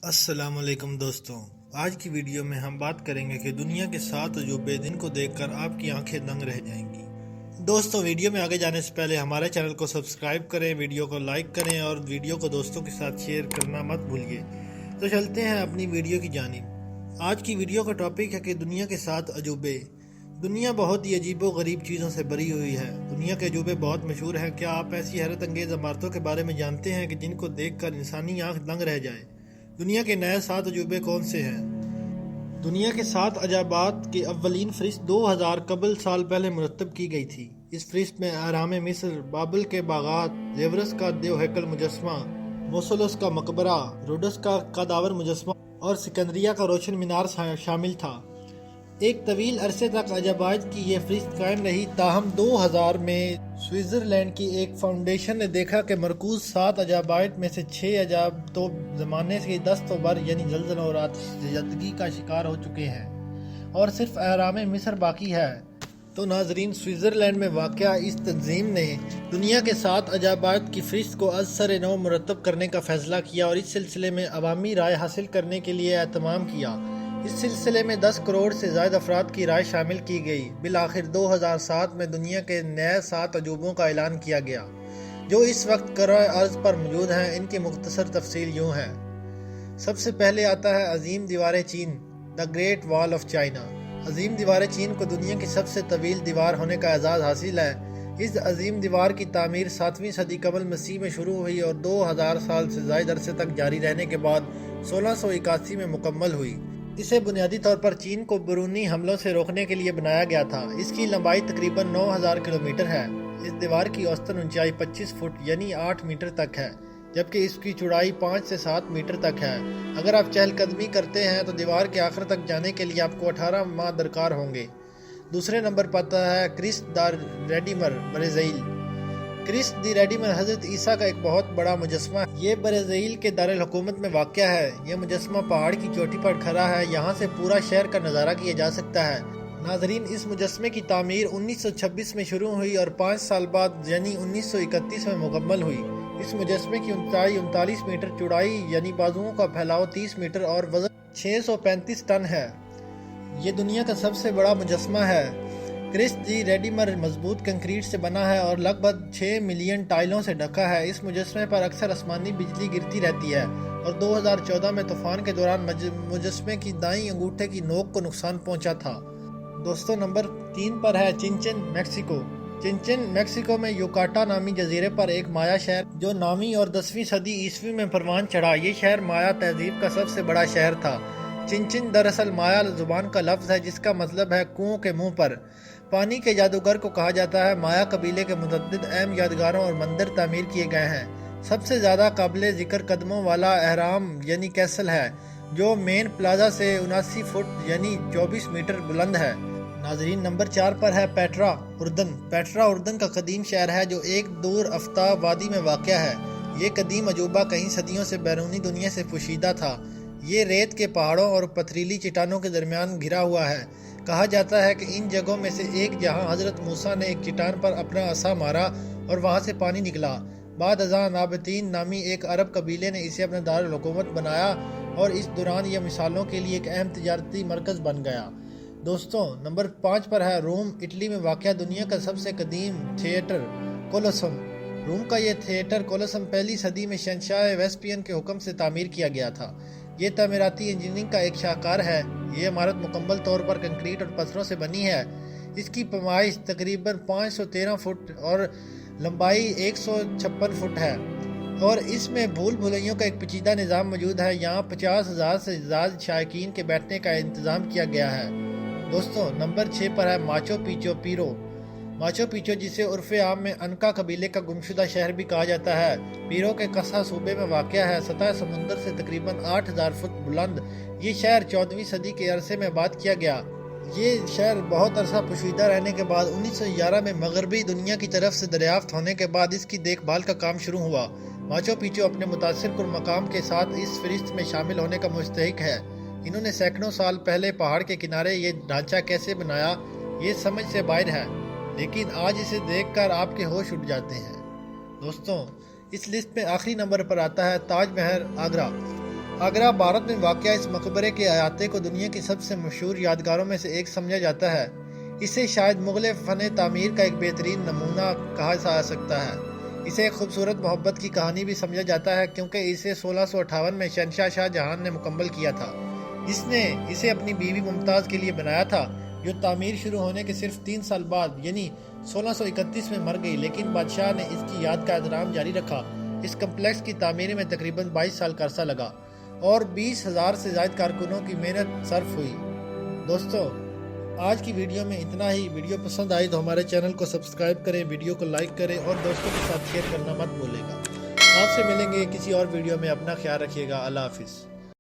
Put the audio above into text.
السلام علیکم دوستوں، آج کی ویڈیو میں ہم بات کریں گے کہ دنیا کے 7 عجوبے جن کو دیکھ کر آپ کی آنکھیں دنگ رہ جائیں گی۔ دوستوں، ویڈیو میں آگے جانے سے پہلے ہمارے چینل کو سبسکرائب کریں، ویڈیو کو لائک کریں اور ویڈیو کو دوستوں کے ساتھ شیئر کرنا مت بھولیے۔ تو چلتے ہیں اپنی ویڈیو کی جانب۔ آج کی ویڈیو کا ٹاپک ہے کہ دنیا کے 7 عجوبے۔ دنیا بہت ہی عجیب و غریب چیزوں سے بھری ہوئی ہے۔ دنیا کے عجوبے بہت مشہور ہیں۔ کیا آپ ایسی حیرت انگیز عمارتوں کے بارے میں جانتے ہیں کہ جن کو دیکھ کر انسانی آنکھ دنگ رہ جائے؟ دنیا کے نئے 7 عجوبے کون سے ہیں؟ دنیا کے 7 عجائبات کی اولین فہرست 2000 قبل سال پہلے مرتب کی گئی تھی۔ اس فہرست میں اہرام مصر، بابل کے باغات، زیورس کا دیو ہیکل مجسمہ، موسولس کا مقبرہ، روڈس کا قداور مجسمہ اور سکندریہ کا روشن مینار شامل تھا۔ ایک طویل عرصے تک عجائبات کی یہ فہرست قائم رہی، تاہم 2000 میں سوئٹزرلینڈ کی ایک فاؤنڈیشن نے دیکھا کہ مرکوز 7 عجائبات میں سے 6 عجائب تو زمانے کی دست و بر یعنی زلزلوں اور آتش زدگی کا شکار ہو چکے ہیں اور صرف اہرام مصر باقی ہے۔ تو ناظرین، سوئٹزرلینڈ میں واقع اس تنظیم نے دنیا کے 7 عجائبات کی فہرست کو از سر نو مرتب کرنے کا فیصلہ کیا اور اس سلسلے میں عوامی رائے حاصل کرنے کے لیے اہتمام کیا۔ اس سلسلے میں 10 کروڑ سے زائد افراد کی رائے شامل کی گئی۔ بالآخر 2007 میں دنیا کے نئے 7 عجوبوں کا اعلان کیا گیا، جو اس وقت کرۂ ارض پر موجود ہیں۔ ان کی مختصر تفصیل یوں ہے۔ سب سے پہلے آتا ہے عظیم دیوار چین، دا گریٹ وال آف چائنا۔ عظیم دیوار چین کو دنیا کی سب سے طویل دیوار ہونے کا اعزاز حاصل ہے۔ اس عظیم دیوار کی تعمیر 7ویں صدی قبل مسیح میں شروع ہوئی اور 2000 سال سے زائد عرصے تک جاری رہنے کے بعد 1681 میں مکمل ہوئی۔ اسے بنیادی طور پر چین کو بیرونی حملوں سے روکنے کے لیے بنایا گیا تھا۔ اس کی لمبائی تقریباً 9000 کلومیٹر ہے۔ اس دیوار کی اوسطاً اونچائی 25 فٹ یعنی 8 میٹر تک ہے، جبکہ اس کی چوڑائی 5 سے 7 میٹر تک ہے۔ اگر آپ چہل قدمی کرتے ہیں تو دیوار کے آخر تک جانے کے لیے آپ کو 18 ماہ درکار ہوں گے۔ دوسرے نمبر پر آتا ہے کرسٹ دا ریڈیمر، برازیل۔ کرسٹ دی ریڈیمر حضرت عیسیٰ کا ایک بہت بڑا مجسمہ ہے۔ یہ برازیل کے دارالحکومت میں واقع ہے۔ یہ مجسمہ پہاڑ کی چوٹی پر کھڑا ہے۔ یہاں سے پورا شہر کا نظارہ کیا جا سکتا ہے۔ ناظرین، اس مجسمے کی تعمیر 1926 میں شروع ہوئی اور 5 سال بعد یعنی 1931 میں مکمل ہوئی۔ اس مجسمے کی اونچائی 39 میٹر، چوڑائی یعنی بازوؤں کا پھیلاؤ 30 میٹر اور وزن 635 ٹن ہے۔ یہ دنیا کا سب سے بڑا مجسمہ ہے۔ کرسٹ دی ریڈیمر مضبوط کنکریٹ سے بنا ہے اور لگ بھگ 6 ملین ٹائلوں سے ڈھکا ہے۔ اس مجسمے پر اکثر آسمانی بجلی گرتی رہتی ہے اور 2014 میں طوفان کے دوران مجسمے کی دائیں انگوٹھے کی نوک کو نقصان پہنچا تھا۔ دوستو، نمبر 3 پر ہے چنچن، میکسیکو۔ چنچن میکسیکو میں یوکاٹا نامی جزیرے پر ایک مایا شہر جو 9ویں اور 10ویں صدی عیسوی میں پروان چڑھا۔ یہ شہر مایا تہذیب کا سب سے بڑا شہر تھا۔ چنچن دراصل مایا زبان کا لفظ ہے جس کا مطلب ہے کنوؤں کے منہ پر۔ پانی کے جادوگر کو کہا جاتا ہے۔ مایا قبیلے کے متعدد اہم یادگاروں اور مندر تعمیر کیے گئے ہیں۔ سب سے زیادہ قابل ذکر قدموں والا اہرام یعنی کیسل ہے، جو مین پلازا سے 79 فٹ یعنی 24 میٹر بلند ہے۔ ناظرین، نمبر 4 پر ہے پیٹرا، اردن۔ پیٹرا اردن کا قدیم شہر ہے جو ایک دور افتہ وادی میں واقع ہے۔ یہ قدیم عجوبہ کئی صدیوں سے بیرونی دنیا سے پوشیدہ تھا۔ یہ ریت کے پہاڑوں اور پتھریلی چٹانوں کے درمیان گھرا ہوا ہے۔ کہا جاتا ہے کہ ان جگہوں میں سے ایک جہاں حضرت موسیٰ نے ایک چٹان پر اپنا عصا مارا اور وہاں سے پانی نکلا۔ بعد ازاں نابتین نامی ایک عرب قبیلے نے اسے اپنا دارالحکومت بنایا اور اس دوران یہ مثالوں کے لیے ایک اہم تجارتی مرکز بن گیا۔ دوستوں، نمبر 5 پر ہے روم، اٹلی میں واقع دنیا کا سب سے قدیم تھیٹر، کولوسم۔ روم کا یہ تھیٹر کولوسم پہلی صدی میں شہنشاہ ویسپین کے حکم سے تعمیر کیا گیا تھا۔ یہ تعمیراتی انجینئرنگ کا ایک شاہکار ہے۔ یہ عمارت مکمل طور پر کنکریٹ اور پتھروں سے بنی ہے۔ اس کی پیمائش تقریباً 513 فٹ اور لمبائی 156 فٹ ہے اور اس میں بھول بھلیوں کا ایک پیچیدہ نظام موجود ہے۔ یہاں 50,000 سے زیادہ شائقین کے بیٹھنے کا انتظام کیا گیا ہے۔ دوستوں، نمبر 6 پر ہے ماچو پیچو، پیرو۔ ماچو پیچو، جسے عرف عام میں انکا قبیلے کا گمشدہ شہر بھی کہا جاتا ہے، پیرو کے کسا صوبے میں واقع ہے۔ سطح سمندر سے تقریباً 8000 فٹ بلند یہ شہر 14ویں صدی کے عرصے میں آباد کیا گیا۔ یہ شہر بہت عرصہ پوشیدہ رہنے کے بعد 1911 میں مغربی دنیا کی طرف سے دریافت ہونے کے بعد اس کی دیکھ بھال کا کام شروع ہوا۔ ماچو پیچو اپنے متاثر کن مقام کے ساتھ اس فہرست میں شامل ہونے کا مستحق ہے۔ انہوں نے سینکڑوں سال پہلے پہاڑ کے کنارے یہ ڈھانچہ کیسے بنایا، یہ سمجھ سے باہر ہے، لیکن آج اسے دیکھ کر آپ کے ہوش اٹھ جاتے ہیں۔ دوستوں، اس لسٹ میں آخری نمبر پر آتا ہے تاج محل، آگرہ۔ آگرہ بھارت میں واقع اس مقبرے کے احاطے کو دنیا کی سب سے مشہور یادگاروں میں سے ایک سمجھا جاتا ہے۔ اسے شاید مغل فن تعمیر کا ایک بہترین نمونہ کہا جا سکتا ہے۔ اسے ایک خوبصورت محبت کی کہانی بھی سمجھا جاتا ہے، کیونکہ اسے 1658 میں شہنشاہ شاہ جہان نے مکمل کیا تھا، جس نے اسے اپنی بیوی ممتاز کے لیے بنایا تھا، جو تعمیر شروع ہونے کے صرف 3 سال بعد یعنی 1631 میں مر گئی، لیکن بادشاہ نے اس کی یاد کا احترام جاری رکھا۔ اس کمپلیکس کی تعمیر میں تقریباً 22 سال کا عرصہ لگا اور 20,000 سے زائد کارکنوں کی محنت صرف ہوئی۔ دوستو، آج کی ویڈیو میں اتنا ہی۔ ویڈیو پسند آئی تو ہمارے چینل کو سبسکرائب کریں، ویڈیو کو لائک کریں اور دوستوں کے ساتھ شیئر کرنا مت بھولے گا۔ آپ سے ملیں گے کسی اور ویڈیو میں، اپنا خیال رکھیے گا۔ اللہ حافظ۔